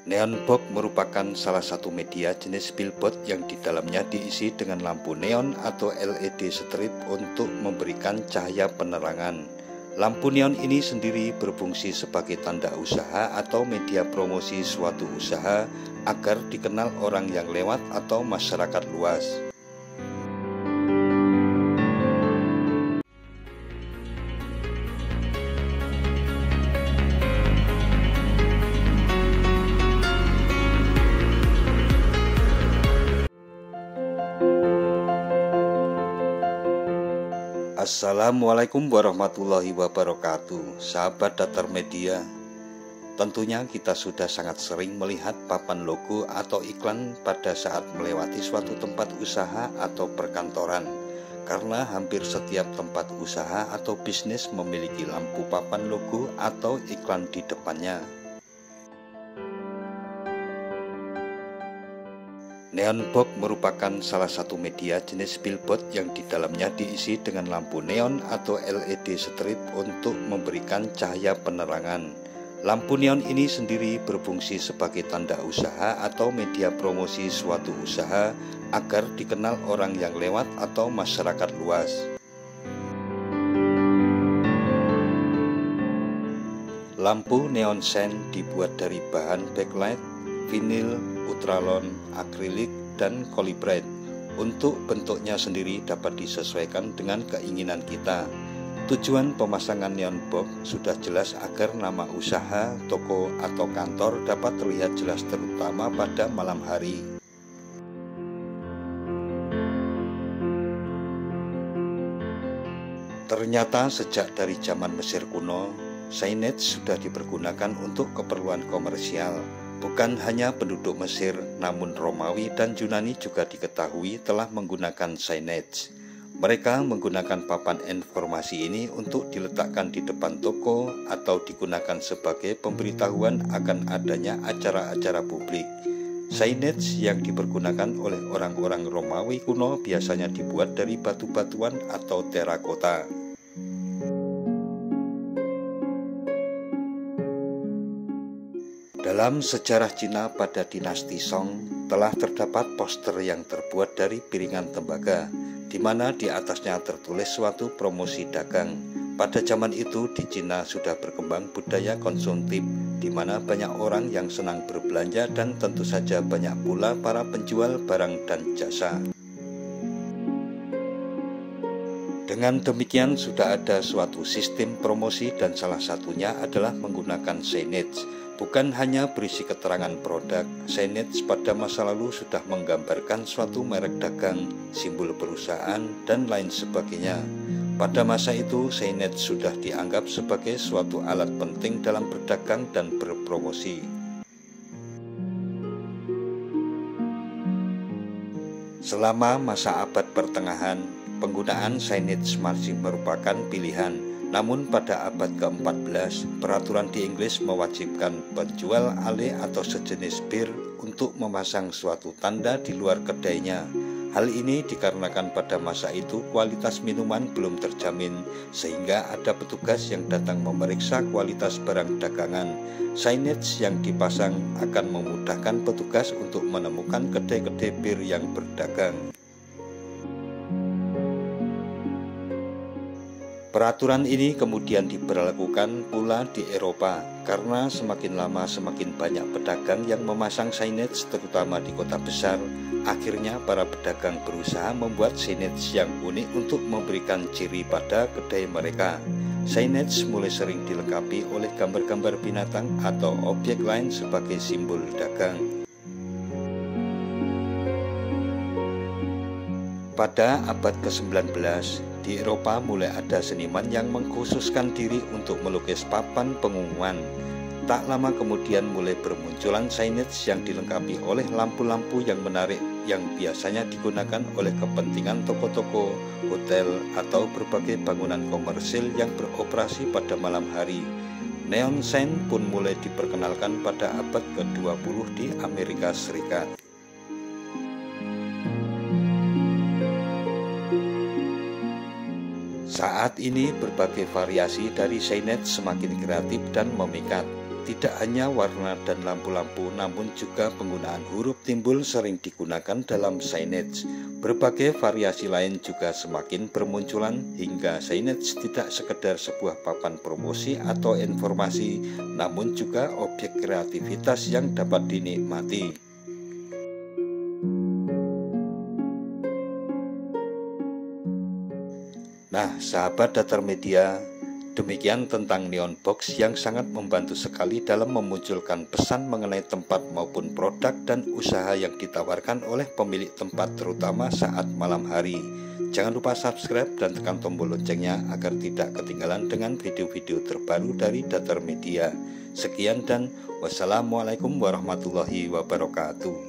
Neon box merupakan salah satu media jenis billboard yang di dalamnya diisi dengan lampu neon atau LED strip untuk memberikan cahaya penerangan. Lampu neon ini sendiri berfungsi sebagai tanda usaha atau media promosi suatu usaha agar dikenal orang yang lewat atau masyarakat luas. Assalamualaikum warahmatullahi wabarakatuh. Sahabat Datar Media, tentunya kita sudah sangat sering melihat papan logo atau iklan pada saat melewati suatu tempat usaha atau perkantoran, karena hampir setiap tempat usaha atau bisnis memiliki lampu papan logo atau iklan di depannya. Neon box merupakan salah satu media jenis billboard yang di dalamnya diisi dengan lampu neon atau LED strip untuk memberikan cahaya penerangan. Lampu neon ini sendiri berfungsi sebagai tanda usaha atau media promosi suatu usaha agar dikenal orang yang lewat atau masyarakat luas. Lampu neon sign dibuat dari bahan backlight, vinil, ultralon, akrilik, dan kolibrite. Untuk bentuknya sendiri dapat disesuaikan dengan keinginan kita. Tujuan pemasangan neon box sudah jelas agar nama usaha, toko, atau kantor dapat terlihat jelas terutama pada malam hari. Ternyata sejak dari zaman Mesir kuno, signage sudah dipergunakan untuk keperluan komersial. Bukan hanya penduduk Mesir, namun Romawi dan Yunani juga diketahui telah menggunakan signage. Mereka menggunakan papan informasi ini untuk diletakkan di depan toko atau digunakan sebagai pemberitahuan akan adanya acara-acara publik. Signage yang dipergunakan oleh orang-orang Romawi kuno biasanya dibuat dari batu-batuan atau terakota. Dalam sejarah Cina pada dinasti Song telah terdapat poster yang terbuat dari piringan tembaga, di mana di atasnya tertulis suatu promosi dagang. Pada zaman itu di Cina sudah berkembang budaya konsumtif, di mana banyak orang yang senang berbelanja dan tentu saja banyak pula para penjual barang dan jasa. Dengan demikian sudah ada suatu sistem promosi dan salah satunya adalah menggunakan signage. Bukan hanya berisi keterangan produk, signage pada masa lalu sudah menggambarkan suatu merek dagang, simbol perusahaan, dan lain sebagainya. Pada masa itu, signage sudah dianggap sebagai suatu alat penting dalam berdagang dan berpromosi. Selama masa abad pertengahan, penggunaan signage masih merupakan pilihan. Namun pada abad ke-14, peraturan di Inggris mewajibkan penjual ale atau sejenis bir untuk memasang suatu tanda di luar kedainya. Hal ini dikarenakan pada masa itu kualitas minuman belum terjamin, sehingga ada petugas yang datang memeriksa kualitas barang dagangan. Signage yang dipasang akan memudahkan petugas untuk menemukan kedai-kedai bir yang berdagang. Peraturan ini kemudian diberlakukan pula di Eropa, karena semakin lama semakin banyak pedagang yang memasang signage terutama di kota besar. Akhirnya para pedagang berusaha membuat signage yang unik untuk memberikan ciri pada kedai mereka. Signage mulai sering dilengkapi oleh gambar-gambar binatang atau objek lain sebagai simbol dagang. Pada abad ke-19, di Eropa mulai ada seniman yang mengkhususkan diri untuk melukis papan pengumuman. Tak lama kemudian mulai bermunculan signage yang dilengkapi oleh lampu-lampu yang menarik yang biasanya digunakan oleh kepentingan toko-toko, hotel, atau berbagai bangunan komersil yang beroperasi pada malam hari. Neon sign pun mulai diperkenalkan pada abad ke-20 di Amerika Serikat. Saat ini berbagai variasi dari signage semakin kreatif dan memikat. Tidak hanya warna dan lampu-lampu, namun juga penggunaan huruf timbul sering digunakan dalam signage. Berbagai variasi lain juga semakin bermunculan hingga signage tidak sekedar sebuah papan promosi atau informasi, namun juga objek kreativitas yang dapat dinikmati. Nah, sahabat Datar Media, demikian tentang neon box yang sangat membantu sekali dalam memunculkan pesan mengenai tempat maupun produk dan usaha yang ditawarkan oleh pemilik tempat, terutama saat malam hari. Jangan lupa subscribe dan tekan tombol loncengnya agar tidak ketinggalan dengan video-video terbaru dari Datar Media. Sekian dan wassalamualaikum warahmatullahi wabarakatuh.